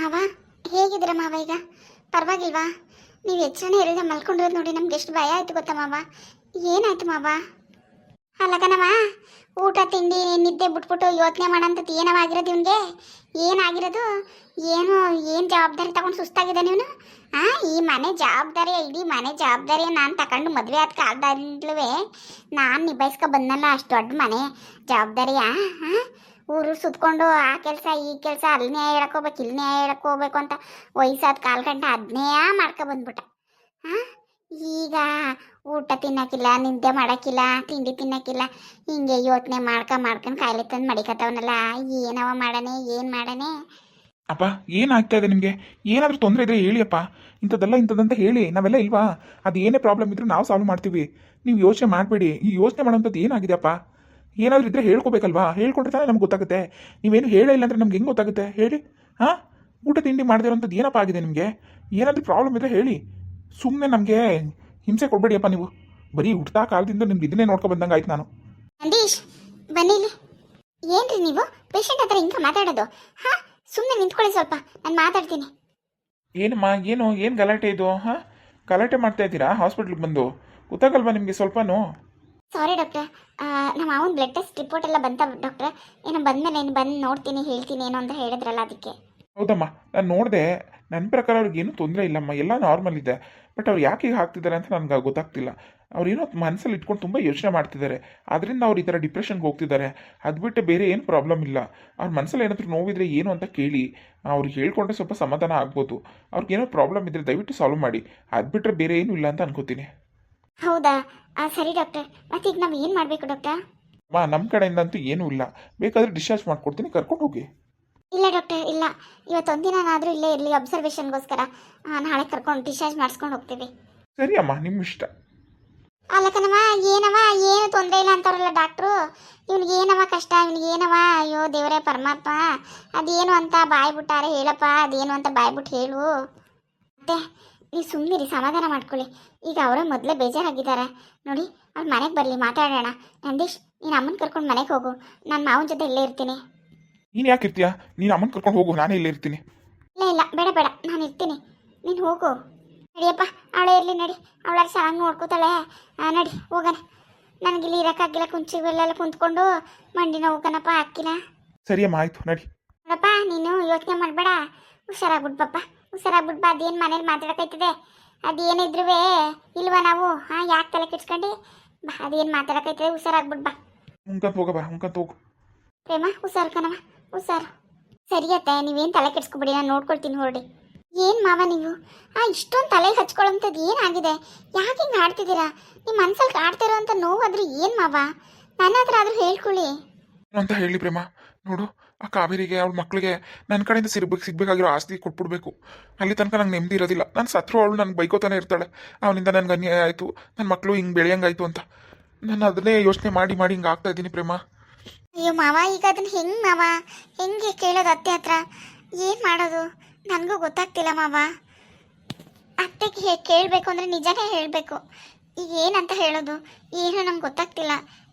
ಮಾವ ಹೇಗಿದ್ದೀರ ಮಾವ? ಈಗ ಪರವಾಗಿಲ್ವಾ? ನೀವು ಎಚ್ಚರನೇ ಇರಲಿಲ್ಲ ಮಲ್ಕೊಂಡಿರೋದು ನೋಡಿ ನಮ್ಗೆ ಎಷ್ಟು ಭಯ ಆಯ್ತು ಗೊತ್ತಾ ಮಾವ? ಏನಾಯ್ತು ಮಾವ? ಅಲ್ಲಕನವ, ಊಟ ತಿಂಡಿ ನಿದ್ದೆ ಬಿಟ್ಬಿಟ್ಟು ಯೋಚನೆ ಮಾಡೋಂಥದ್ದು ಏನವ ಆಗಿರೋದು ಇವನಿಗೆ? ಏನಾಗಿರೋದು? ಏನು ಜವಾಬ್ದಾರಿ ತಗೊಂಡು ಸುಸ್ತಾಗಿದ್ದಾನೆ ಇವನು? ಈ ಮನೆ ಜವಾಬ್ದಾರಿ, ಇಡೀ ಮನೆ ಜವಾಬ್ದಾರಿ ನಾನು ತಗೊಂಡು ಮದುವೆ ಆದ ಕಾಲದಲ್ಲೂ ನಾನು ನಿಭಾಯಿಸ್ಕೊ ಬಂದಲ್ಲ ಅಷ್ಟು ದೊಡ್ಡ ಮನೆ ಜವಾಬ್ದಾರಿಯಾ? ಊರು ಸುತ್ಕೊಂಡು ಆ ಕೆಲಸ ಈ ಕೆಲಸ ಅಲ್ಲಿ ನ್ಯಾಯ ಹೇಳಕ್ಕೋಗ್ಬೇಕು, ಇಲ್ಲಿ ನ್ಯಾಯ ಹೇಳಕ್ಕೋಗ್ಬೇಕು ಅಂತ ವಯಸ್ಸಾದ ಕಾಲು ಗಂಟೆ ಅದನ್ನೇ ಬಂದ್ಬಿಟ್ಟ. ಈಗ ಊಟ ತಿನ್ನಕ್ಕಿಲ್ಲ, ನಿದ್ದೆ ಮಾಡೋಕ್ಕಿಲ್ಲ, ತಿಂಡಿ ತಿನ್ನಕ್ಕಿಲ್ಲ, ಹಿಂಗೆ ಯೋಚನೆ ಮಾಡ್ಕೊಂಡು ಕಾಯಿಲೆ ತಂದು ಮಡಿಕತ್ತವನಲ್ಲ. ಏನವ ಮಾಡನೆ, ಏನು ಮಾಡನೆ? ಅಪ್ಪ ಏನಾಗ್ತಾ ಇದೆ ನಿಮಗೆ? ಏನಾದರೂ ತೊಂದರೆ ಇದ್ರೆ ಹೇಳಿ ಅಪ್ಪ. ಇಂಥದ್ದಂತ ಹೇಳಿ, ನಾವೆಲ್ಲ ಇಲ್ವಾ? ಅದು ಏನೇ ಪ್ರಾಬ್ಲಮ್ ಇದ್ರೂ ನಾವು ಸಾಲ್ವ್ ಮಾಡ್ತೀವಿ. ನೀವು ಯೋಚನೆ ಮಾಡಬೇಡಿ. ಈ ಯೋಚನೆ ಮಾಡೋಂಥದ್ದು ಏನಾಗಿದೆ ಅಪ್ಪ? ಏನಾದರೂ ಇದ್ದರೆ ಹೇಳ್ಕೊಬೇಕಲ್ವಾ? ಹೇಳ್ಕೊಂಡ್ರೆ ತಾನೇ ನಮ್ಗೆ ಗೊತ್ತಾಗುತ್ತೆ. ನೀವೇನು ಹೇಳೇ ಇಲ್ಲ ಅಂದರೆ ನಮ್ಗೆ ಹೆಂಗೆ ಗೊತ್ತಾಗುತ್ತೆ ಹೇಳಿ? ಊಟ ತಿಂಡಿ ಮಾಡದಿರೋಂಥದ್ದು ಏನಪ್ಪ ಆಗಿದೆ ನಿಮಗೆ? ಏನಾದರೂ ಪ್ರಾಬ್ಲಮ್ ಇದ್ದರೆ ಹೇಳಿ. ಸುಮ್ಮನೆ ನಮಗೆ ಹಿಂಸೆ ಕೊಡಬೇಡಿಯಪ್ಪ ನೀವು. ಬರೀ ಹುಟ್ಟಾ ಕಾಲದಿಂದ ನಿಮ್ಗೆ ಇದನ್ನೇ ನೋಡ್ಕೊ ಬಂದಂಗೆ ಆಯ್ತು ನಾನು. ನಂದೀಶ್ ಬನ್ನಿಲಿ. ಏನ್ರಿ ನೀವು ಪೇಷಂಟ್ ಹತ್ರ ಹಿಂಗೆ ಮಾತಾಡೋದು? ಸುಮ್ಮನೆ ನಿಂತ್ಕೊಳ್ಳಿ ಸ್ವಲ್ಪ, ನಾನು ಮಾತಾಡ್ತೀನಿ. ಏನಮ್ಮ, ಏನು ಗಲಾಟೆ ಇದು? ಗಲಾಟೆ ಮಾಡ್ತಾ ಇದ್ದೀರಾ ಹಾಸ್ಪಿಟ್ಲಿಗೆ ಬಂದು? ಗೊತ್ತಾಗಲ್ವಾ ನಿಮಗೆ ಸ್ವಲ್ಪನೂ? ಸಾರಿ ಡಾಕ್ಟ್ರೆ, ನಮ್ಮ ಅವನ ಬ್ಲಡ್ ಟೆಸ್ಟ್ ರಿಪೋರ್ಟ್ ಎಲ್ಲ ಬಂತ ಡಾಕ್ಟ್ರೆ. ಏನೋ ಬಂದಮೇಲೆ ಏನು ಬಂದು ನೋಡ್ತೀನಿ ಹೇಳ್ತೀನಿ ಏನೋ ಅಂತ ಹೇಳಿದ್ರಲ್ಲ ಅದಕ್ಕೆ. ಹೌದಮ್ಮ, ನಾನು ನೋಡಿದೆ. ನನ್ನ ಪ್ರಕಾರ ಅವ್ರಿಗೇನು ತೊಂದರೆ ಇಲ್ಲಮ್ಮ, ಎಲ್ಲ ನಾರ್ಮಲ್ ಇದೆ. ಬಟ್ ಅವ್ರು ಯಾಕೆ ಹೀಗೆ ಆಗ್ತಿದ್ದಾರೆ ಅಂತ ನನಗೆ ಗೊತ್ತಾಗ್ತಿಲ್ಲ. ಅವ್ರೇನೋ ಮನಸ್ಸಲ್ಲಿ ಇಟ್ಕೊಂಡು ತುಂಬ ಯೋಚನೆ ಮಾಡ್ತಿದ್ದಾರೆ. ಅದರಿಂದ ಅವ್ರು ಈ ಥರ ಡಿಪ್ರೆಷನ್ಗೆ ಹೋಗ್ತಿದ್ದಾರೆ. ಅದು ಬಿಟ್ಟು ಬೇರೆ ಏನು ಪ್ರಾಬ್ಲಮ್ ಇಲ್ಲ. ಅವ್ರ ಮನಸ್ಸಲ್ಲಿ ಏನಾದರೂ ನೋವಿದ್ರೆ ಏನು ಅಂತ ಕೇಳಿ ಅವ್ರಿಗೆ ಹೇಳ್ಕೊಂಡ್ರೆ ಸ್ವಲ್ಪ ಸಮಾಧಾನ ಆಗ್ಬೋದು. ಅವ್ರಿಗೇನೋ ಪ್ರಾಬ್ಲಮ್ ಇದ್ದರೆ ದಯವಿಟ್ಟು ಸಾಲ್ವ್ ಮಾಡಿ. ಅದು ಬಿಟ್ಟರೆ ಬೇರೆ ಏನೂ ಇಲ್ಲ ಅಂತ ಅನ್ಕೋತೀನಿ. ಹೌದಾ? ಸರಿ ಡಾಕ್ಟರ್, ಮತ್ತೆ ಈಗ ನಾವು ಏನು ಮಾಡಬೇಕು ಡಾಕ್ಟರ್? ನಮ್ಮ ಕಡೆಯಿಂದಂತೂ ಏನೂ ಇಲ್ಲ. ಬೇಕಾದರೆ ಡಿಸ್ಚಾರ್ಜ್ ಮಾಡ್ಕೊಡ್ತೀನಿ, ಕರ್ಕೊಂಡು ಹೋಗಿ. ಇಲ್ಲ ಡಾಕ್ಟರ್, ಇಲ್ಲ, ಇವತ್ತೊಂದಿನಾದರೂ ಇಲ್ಲೇ ಇರಲಿ ಅಬ್ಸರ್ವೇಷನ್ಗೋಸ್ಕರ. ನಾಳೆ ಕರ್ಕೊಂಡು ಡಿಸ್ಚಾರ್ಜ್ ಮಾಡಿಸ್ಕೊಂಡು ಹೋಗ್ತೀವಿ. ಸರಿ ಅಮ್ಮ, ನಿಮ್ಮ ಇಷ್ಟ. ಅಲ್ಲಕನವ, ಏನು ತೊಂದರೆ ಇಲ್ಲ ಅಂತಾರಲ್ಲ ಡಾಕ್ಟ್ರು. ಇವ್ನಿಗೆ ಏನವ ಕಷ್ಟ, ಇವ್ನಿಗೆ ಏನವ? ಅಯ್ಯೋ ದೇವರೇ ಪರಮಾತ್ಮ, ಅದೇನು ಅಂತ ಬಾಯ್ಬಿಟ್ಟಾರೆ ಹೇಳಪ್ಪ, ಅದೇನು ಅಂತ ಬಾಯ್ಬಿಟ್ಟು ಹೇಳು. ಮತ್ತೆ ನೀವು ಸುಮ್ಮನಿರಿ, ಸಮಾಧಾನ ಮಾಡ್ಕೊಳ್ಳಿ. ಈಗ ಅವರೇ ಮೊದಲೇ ಬೇಜಾರಾಗಿದ್ದಾರೆ ನೋಡಿ. ಅವ್ರ ಮನೆಗೆ ಬರಲಿ, ಮಾತಾಡೋಣ. ನಂದೀಶ್, ನೀನು ಅಮ್ಮನ ಕರ್ಕೊಂಡು ಮನೆಗೆ ಹೋಗು, ನಾನು ಮಾವನ ಜೊತೆ ಇಲ್ಲೇ ಇರ್ತೀನಿ. ನೀನು ಯಾಕೆ ಇರ್ತೀಯ? ನೀನು ಅಮ್ಮನ ಕರ್ಕೊಂಡು ಹೋಗು, ನಾನೇ ಇಲ್ಲೇ ಇರ್ತೀನಿ. ಇಲ್ಲ ಬೇಡ, ನಾನು ಇರ್ತೀನಿ, ನೀನು ಹೋಗು. ನಡಿಯಪ್ಪ, ಅವಳೇ ಇರಲಿ, ನಡಿ. ಅವಳ ಚೆನ್ನಾಗಿ ನೋಡ್ಕೋತಾಳೆ. ನಡಿ ಹೋಗೋಣ. ನನಗಿಲ್ಲಿ ಇರೋಕ್ಕಾಗಿಲ್ಲ, ಕುಂಚಿಗೆಲ್ಲ ಕುಂತ್ಕೊಂಡು ಮಂಡಿ ನೋವು ಕಣಪ್ಪ, ಹಾಕಿಲ್ಲ. ಸರಿ ಅಮ್ಮ, ಆಯಿತು, ನಡಿ. ನೋಡಪ್ಪ, ನೀನು ಯೋಚನೆ ಮಾಡಬೇಡ, ಹುಷಾರಾಗ್ಬಿಡ್ಬಪ್ಪ, ಹುಷಾರಾಗ್ಬಿಡ್ಬ. ಅದೇನು ಮನೇಲಿ ಮಾತಾಡೋಕೈತದೆ? ಅದೇನಿದ್ರು ಇಲ್ವಾ ನಾವು? ಯಾಕೆ ತಲೆ ಕೆಡ್ಸ್ಕೊಂಡು? ಬಾ, ಅದೇನು ಮಾತಾಡೋಕೈತದೆ, ಹುಷಾರಾಗ್ಬಿಡ್ಬಾ. ಹುಂಕಂತ ಹೋಗಬಾ, ಹುಂಕಂತ ಹೋಗು. ಪ್ರೇಮ, ಹುಷಾರು ಕಣವ, ಹುಷಾರು. ಸರಿಯತ್ತೆ, ನೀವೇನು ತಲೆ ಕೆಡ್ಸ್ಕೊಬಿಡಿ, ನಾನು ನೋಡ್ಕೊಳ್ತೀನಿ, ಹೊರಡಿ. ಏನು ಮಾವ ನೀವು ಇಷ್ಟೊಂದು ತಲೆಗೆ ಹಚ್ಕೊಳ್ಳೋಂಥದ್ದು ಏನಾಗಿದೆ? ಯಾಕೆ ಹಿಂಗೆ ಆಡ್ತಿದ್ದೀರಾ? ನಿಮ್ಮ ಮನ್ಸಲ್ಲಿ ಕಾಡ್ತಿರೋ ಅಂತ ನೋವಾದ್ರೂ ಏನು ಮಾವ? ನನ್ನ ಹತ್ರ ಆದರೂ ಹೇಳ್ಕೊಳ್ಳಿ. ಅಂತ ಹೇಳಿ ಪ್ರೇಮ, ನೋಡು, ಆ ಕಾವೇರಿಗೆ ಅವಳ ಮಕ್ಕಳಿಗೆ ನನ್ನ ಕಡೆಯಿಂದ ಸಿಗ್ಬೇಕಾಗಿರೋ ಆಸ್ತಿ ಕೊಟ್ಬಿಡ್ಬೇಕು. ಅಲ್ಲಿ ತನಕ ನಂಗೆ ನೆಮ್ಮದಿ ಇರೋದಿಲ್ಲ. ನಾನು ಸತ್ರು ಅವಳು ನನಗೆ ಬೈಕೋತಾನೆ ಇರ್ತಾಳೆ, ಅವನಿಂದ ನನಗೆ ಅನ್ಯಾಯ ಆಯಿತು, ನನ್ನ ಮಕ್ಕಳು ಹಿಂಗೆ ಬೆಳೆಯಂಗಾಯ್ತು ಅಂತ. ನಾನು ಅದನ್ನೇ ಯೋಚನೆ ಮಾಡಿ ಹಿಂಗೆ ಆಗ್ತಾ ಇದ್ದೀನಿ ಪ್ರೇಮ. ಅಯ್ಯೋ ಮಾವ, ಈಗ ಅದನ್ನ ಹೆಂಗೆ ಮಾವ, ಹೆಂಗೆ ಕೇಳೋದು ಅತ್ತೆ ಹತ್ರ? ಏನು ಮಾಡೋದು ನನಗೂ ಗೊತ್ತಾಗ್ತಿಲ್ಲ ಮಾವ. ಅತ್ತೆಗೆ ಕೇಳಬೇಕು ಅಂದರೆ ನಿಜನೇ ಹೇಳಬೇಕು. ಈಗ ಏನಂತ ಹೇಳೋದು ಏನು ನಮ್ಗೆ ಗೊತ್ತಾಗ್ತಿಲ್ಲ.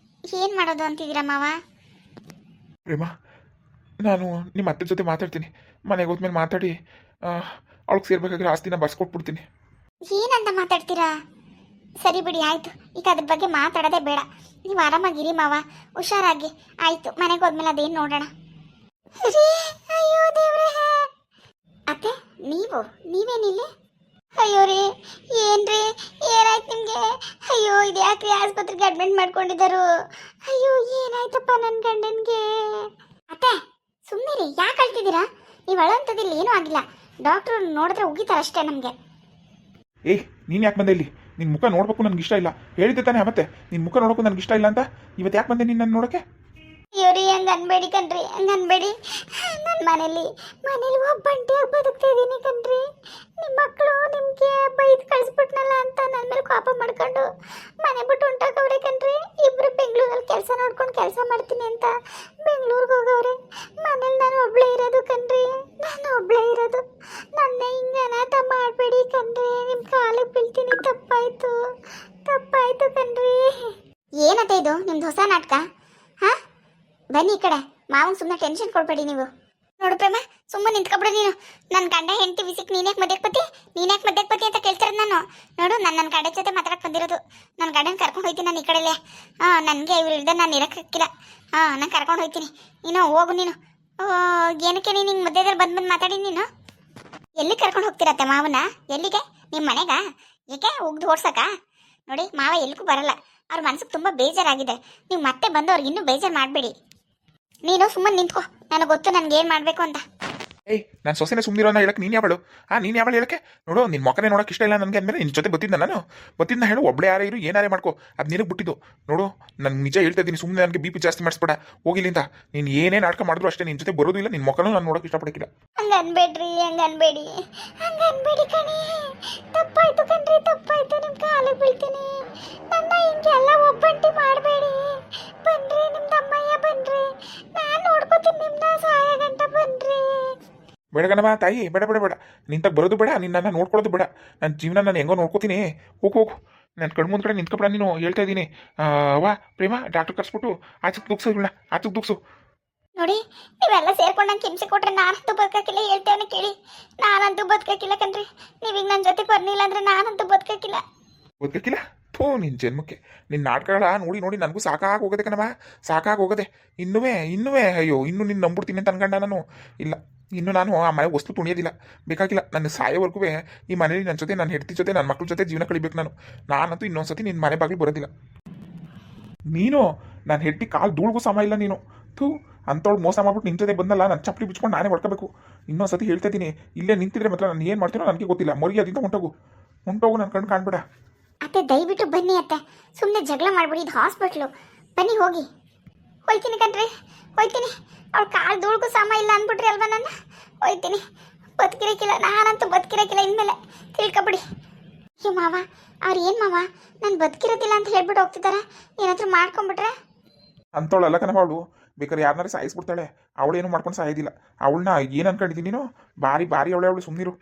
ಏನು ಮಾಡೋದು ಅಂತಿದ್ದೀರಾ ಮಾವ? ಪ್ರೇಮ, ನಾನು ನಿಮ್ಮ ಅತ್ತೆ ಜೊತೆ ಮಾತಾಡ್ತೀನಿ. ಮನೆಗೆ ಹೋದ್ಮೇಲೆ ಮಾತಾಡಿ ಅವಳಿಗೆ ಸೇರ್ಬೇಕಾಗಿರೋ ಆಸ್ತಿನ ಬರ್ಸ್ಕೊಟ್ಬಿಡ್ತೀನಿ. ಏನಂತ ಮಾತಾಡ್ತೀರಾ? ಸರಿ ಬಿಡಿ, ಆಯಿತು. ಈಗ ಅದ್ರ ಬಗ್ಗೆ ಮಾತಾಡೋದೇ ಬೇಡ. ನೀವು ಆರಾಮಾಗಿರಿ ಮಾವ, ಹುಷಾರಾಗಿ. ಆಯಿತು, ಮನೆಗೆ ಹೋದ್ಮೇಲೆ ಅದೇನು ನೋಡೋಣ. ಅಯ್ಯೋ ದೇವ್ರೇ! ಅತ್ತೆ, ನೀವೇನಿಲ್ಲ? ಅಯ್ಯೋ ರೀ, ಏನ್ರಿ ಏನಾಯ್ತು ನಿಮಗೆ? ಅಯ್ಯೋ, ಇದು ಯಾಕ್ರಿ ಆಸ್ಪತ್ರೆಗೆ ಅಡ್ಮಿಟ್ ಮಾಡ್ಕೊಂಡಿದ್ದರು? ಅಯ್ಯೋ, ಏನಾಯ್ತಪ್ಪ ನನ್ನ ಗಂಡನಿಗೆ? ಅತ್ತೆ ಸುಮ್ಮನೆ ರೀ, ಯಾಕೆ ಅಳ್ತಿದ್ದೀರಾ? ನೀವು ಅಳೋಂಥದ್ದಿಲ್ಲ, ಏನೂ ಆಗಿಲ್ಲ. ಡಾಕ್ಟ್ರು ನೋಡಿದ್ರೆ ಉಗಿತಾರಷ್ಟೇ ನಮಗೆ. ಏಯ್, ನೀನು ಯಾಕೆ ಬಂದೆ ಇಲ್ಲಿ? ನಿನ್ನ ಮುಖ ನೋಡ್ಬೇಕು ನನಗೆ ಇಷ್ಟ ಇಲ್ಲ. ಹೇಳಿದ್ದೆ ತಾನೇ ಅವತ್ತೆ ನಿನ್ನ ಮುಖ ನೋಡೋಕ್ಕೂ ನನಗೆ ಇಷ್ಟ ಇಲ್ಲ ಅಂತ. ಇವತ್ತು ಯಾಕೆ ಬಂದೆ ನೀನು ನನ್ನ ನೋಡೋಕ್ಕೆ? ಅಯ್ಯೋ ರೀ, ಹಂಗೆ ಅನ್ಬೇಡಿ ಕಣ್ರಿ, ಹಂಗೆ ಅನ್ಬೇಡಿ. ನನ್ನ ಮನೇಲಿ ಒಬ್ಬಂಟಿಯಾಗಿ ಬದುಕ್ತಾ ಇದ್ದೀನಿ ಕಣ್ರಿ. ನಿಮ್ಮ ಮಕ್ಕಳು ನಿಮಗೆ ಬೈದು ಕಳಿಸ್ಬಿಟ್ನಲ್ಲ ಅಂತ ನನ್ನ ಮೇಲೆ ಕೋಪ ಮಾಡ್ಕೊಂಡು ಮನೆ ಬಿಟ್ಟು ಹೊಂಟೋಗವ್ರೆ ಕಣ್ರಿ. ಇಬ್ಬರು ಬೆಂಗಳೂರಲ್ಲಿ ಕೆಲಸ ನೋಡ್ಕೊಂಡು ಕೆಲಸ ಮಾಡ್ತೀನಿ ಅಂತ ಬೆಂಗಳೂರಿಗೆ ಹೋಗವ್ರೆ. ಮನೇಲಿ ನಾನು ಒಬ್ಳೇ ಇರೋದು ಕಣ್ರಿ, ನಾನು ಒಬ್ಳೇ ಇರೋದು. ನನ್ನ ಹಿಂಗೆ ಅನಾಥ ಮಾಡಬೇಡಿ ಕಣ್ರಿ, ನಿಮ್ಮ ಕಾಲಿಗೆ ಬೀಳ್ತೀನಿ. ತಪ್ಪಾಯ್ತು ಕಣ್ರಿ. ಏನತ್ತೆ ಇದು ನಿಮ್ದು ಹೊಸ ನಾಟಕ? ಬನ್ನಿ ಈ ಕಡೆ. ಮಾವನ್ ಸುಮ್ಮನೆ ಟೆನ್ಷನ್ ಕೊಡಬೇಡಿ ನೀವು. ನೋಡು ಪ್ರೇಮ, ಸುಮ್ಮನೆ ನಿಂತ್ಕೊಬಿಡು ನೀನು. ನನ್ನ ಗಂಡ ಹೆಂಡತಿ ವಿಸಿಕ್ ನೀನ್ಯಾಕೆ ಮದ್ಯಕ್ಕೆ ಬತ್ತಿ ಅಂತ ಕೇಳ್ತಿರೋದು ನಾನು. ನೋಡು, ನನ್ನ ಗಂಡ ಜೊತೆ ಮಾತಾಡಕ್ಕೆ ಬಂದಿರೋದು. ನನ್ನ ಗಂಡನ ಕರ್ಕೊಂಡು ಹೋಗ್ತೀನಿ ನಾನು ಈ ಕಡೆಯಲ್ಲೇ. ನನಗೆ ಇವ್ರು ಇಲ್ದೆ ನಾನು ಇರೋಕ್ಕಿಲ್ಲ. ನಾನು ಕರ್ಕೊಂಡು ಹೋಗ್ತೀನಿ. ನೀನು ಹೋಗು ನೀನು. ಏನಕ್ಕೆ ನೀನು ಹಿಂಗೆ ಮಧ್ಯದಲ್ಲಿ ಬಂದು ಮಾತಾಡಿ ನೀನು? ಎಲ್ಲಿ ಕರ್ಕೊಂಡು ಹೋಗ್ತಿರತ್ತೆ ಮಾವನ? ಎಲ್ಲಿಗೆ? ನಿಮ್ಮ ಮನೆಗ? ಏಕೆ ಉಗ್ದು ಓಡ್ಸಕ್ಕ? ನೋಡಿ, ಮಾವ ಎಲ್ಲಿಗೂ ಬರಲ್ಲ. ಅವ್ರ ಮನಸ್ಸಿಗೆ ತುಂಬ ಬೇಜಾರಾಗಿದೆ. ನೀವು ಮತ್ತೆ ಬಂದು ಅವ್ರಿಗೆ ಇನ್ನೂ ಬೇಜಾರು ಮಾಡಬೇಡಿ. ನೀನು ಸುಮ್ಮನೆ ನಿಂತ್ಕೋ, ನನಗೆ ಗೊತ್ತು ನನಗೆ ಏನು ಮಾಡಬೇಕು ಅಂತ. ಏಯ್, ನಾನು ಸೊಸೆನೇ ಸುಮ್ಮನಿರೋ ಅನ್ನೋ ಹೇಳಕ್ಕೆ ನೀನು ಯಾವಳು? ನೀನು ಯಾವಳು ಹೇಳಕ್ಕೆ? ನೋಡು, ನಿನ್ನ ಮಕ್ಕನೇ ನೋಡೋಕೆ ಇಷ್ಟ ಇಲ್ಲ ನನಗೆ ಅಂದಮೇಲೆ ನಿನ್ನ ಜೊತೆ ಬತ್ತಿದ್ದ ಹೇಳು. ಒಬ್ಬಳೇ ಯಾರೇ ಇರು, ಏನಾರೇ ಮಾಡ್ಕೋ, ಅದು ನಿನಗೆ ಬಿಟ್ಟಿದ್ದು. ನೋಡು, ನಾನು ನಿಜ ಹೇಳ್ತಾ ಇದ್ದೀನಿ, ಸುಮ್ಮನೆ ನನಗೆ ಬಿ ಪಿ ಜಾಸ್ತಿ ಮಾಡಿಸ್ಬೇಡ. ಹೋಗಿಲ್ಲಿಂದ. ನೀನು ಏನೇ ನಾಟಕ ಮಾಡಿದ್ರು ಅಷ್ಟೇ, ನಿನ್ನ ಜೊತೆ ಬರೋದು ಇಲ್ಲ. ನಿನ್ನ ಮಕ್ಕಳೂ ನಾನು ನೋಡೋಕೆ ಇಷ್ಟಪಡಕ್ಕಿಲ್ಲ. ಹಂಗೆ ಅನ್ಬೇಡಿ ಕಣಿ. ತಪ್ಪಾಯ್ತು ಕಣ್ರಿ, ತಪ್ಪಾಯ್ತು. ನಿಮ್ಮ ಕಾಲಿಗೆ ಬೀಳ್ತೀನಿ. ನನ್ನ ಹಿಂಗೆಲ್ಲ ಒಬ್ಬಂಟಿ ಮಾಡಬೇಡಿ. ಬನ್ರಿ, ನಿಮ್ಮ ತಮ್ಮಯ್ಯ ಬನ್ರಿ. ನಾನು ನೋಡ್ಕೋತೀನಿ ನಿಮ್ಮನ್ನ ಸಾಯ ಗಂಟ ಬನ್ರಿ. ಬೇಡಗನಮ್ಮ ತಾಯಿ, ಬೇಡ ಬೇಡ ಬೇಡ. ನಿಂತಾಗ ಬರೋದು ಬೇಡ, ನಿನ್ನ ನೋಡ್ಕೊಳ್ಳೋದು ಬೇಡ. ನನ್ನ ಜೀವನ ನಾನು ಹೆಂಗೋ ನೋಡ್ಕೋತೀನಿ. ಹೋಗು. ನನ್ನ ಕಣ್ಮುಂದ್ ಕಡೆ ನಿಂತ್ಕೊಬೇಡ ನೀನು. ಹೇಳ್ತಾ ಇದ್ದೀನಿ. ವಾ ಪ್ರೇಮ, ಡಾಕ್ಟರ್ ಕರ್ಸ್ಬಿಟ್ಟು ಆಚೆಗೆ ದುಗ್ಸು ಇವಳ, ಆಚೆಗೆ ದುಗ್ಸು. ನೋಡಿ, ನೀವೆಲ್ಲ ಸೇರ್ಕೊಂಡು ನಂಗೆ ಹಿಂಸೆ ಕೊಟ್ರೆ ನಾನಂತೂ ಬದುಕಕ್ಕಿಲ್ಲ. ಹೇಳ್ತೇವನ ಕೇಳಿ, ನಾನಂತೂ ಬದುಕಕ್ಕಿಲ್ಲ ಕಣ್ರಿ. ನೀವೀಗ ನನ್ನ ಜೊತೆ ಬರ್ಲಿಲ್ಲ ಅಂದ್ರೆ ನಾನಂತೂ ಬದುಕಕ್ಕಿಲ್ಲ. ಬದುಕಕ್ಕಿಲ್ಲ? ನಿನ್ನ ಜನ್ಮಕ್ಕೆ ನಿನ್ನ ನಾಟಕಗಳ ನೋಡಿ ನೋಡಿ ನನಗೂ ಸಾಕಾಗಿ ಹೋಗದೆ ಕಣವ, ಸಾಕಾಗಿ ಹೋಗದೆ. ಇನ್ನುವೇ ಅಯ್ಯೋ, ಇನ್ನೂ ನಿನ್ನ ನಂಬಿಡ್ತೀನಿ ಅಂತ ಅನ್ಕಂಡ ನಾನು. ಇಲ್ಲ, ಇನ್ನು ನಾನು ಆ ಮನೆ ವಸ್ತು ತುಣಿಯೋದಿಲ್ಲ, ಬೇಕಾಗಿಲ್ಲ. ನನ್ನ ಸಾಯೋವರೆಗೂ ಈ ಮನೇಲಿ ನನ್ನ ಜೊತೆ, ನನ್ನ ಹೆಂಡತಿ ಜೊತೆ, ನನ್ನ ಮಕ್ಳ ಜೊತೆ ಜೀವನ ಕಳಿಬೇಕು ನಾನು. ನಾನಂತೂ ಇನ್ನೊಂದ್ಸತಿ ನಿನ್ನ ಮನೆ ಬಾಗಿಲು ಬರೋದಿಲ್ಲ. ನೀನು ನನ್ನ ಹೆಂಡತಿ ಕಾಲು ಧೂಳ್ಗೂ ಸಮ ಇಲ್ಲ ನೀನು. ಅಂಥವ್ಳು ಮೋಸ ಮಾಡ್ಬಿಟ್ಟು ನಿನ್ನ ಜೊತೆ ಬಂದಲ್ಲ, ನನ್ನ ಚಪ್ಪಲಿ ಬಿಚ್ಕೊಂಡು ನಾನೇ ಹೊಡ್ಕೋಬೇಕು. ಇನ್ನೊಂದ್ಸತಿ ಹೇಳ್ತಾ ಇದ್ದೀನಿ, ಇಲ್ಲೇ ನಿಂತಿದ್ರೆ ಮಾತ್ರ ನಾನು ಏನು ಮಾಡ್ತೀನೋ ನನಗೆ ಗೊತ್ತಿಲ್ಲ. ಮರಿಯಾದಿಂದ ಹೊಂಟೋಗು ನನ್ನ ಕಣ್ಣು ಕಾಣ್ಬೇಡ. ಅತ್ತೆ, ದಯವಿಟ್ಟು ಬನ್ನಿ ಅತ್ತೆ. ಸುಮ್ಮನೆ ಜಗಳ ಮಾಡ್ಬಿಡಿ. ಇದು ಹಾಸ್ಪಿಟ್ಲು. ಬನ್ನಿ, ಹೋಗಿ. ಹೋಯ್ತೀನಿ ಕಣ್ರಿ, ಹೋಯ್ತೀನಿ. ಅವ್ಳು ಕಾಲು ಧೂಳ್ಗೂ ಸಮ ಇಲ್ಲ ಅಂದ್ಬಿಟ್ರಿ ಅಲ್ವಾ? ನಾನು ಹೋಯ್ತೀನಿ. ಬದುಕಿರಕ್ಕಿಲ್ಲ, ನಾನಂತೂ ಬದುಕಿರಕ್ಕಿಲ್ಲ ಇನ್ಮೇಲೆ. ತಿಳ್ಕೊಬಿಡಿ. ಅಯ್ಯೋ ಮಾವ, ಅವ್ರು ಏನು ಮಾವ ನಾನು ಬದುಕಿರೋದಿಲ್ಲ ಅಂತ ಹೇಳ್ಬಿಟ್ಟು ಹೋಗ್ತಿದ್ದಾರೆ. ಏನಾದರೂ ಮಾಡ್ಕೊಂಬಿಟ್ರೆ? ಅಂಥವಳು ಅಲ್ಲ ಕಣವ ಅವಳು. ಬೇಕಾದ್ರೆ ಯಾರನ್ನಾರು ಸಾಯಿಸ್ಬಿಡ್ತಾಳೆ. ಅವಳೇನು ಮಾಡ್ಕೊಂಡು ಸಾಯೋದಿಲ್ಲ. ಅವಳನ್ನ ಏನು ಅನ್ಕೊಂಡಿದ್ದೀನಿ ನೀನು? ಭಾರಿ ಅವಳೆ ಸುಮ್ಮನಿರು.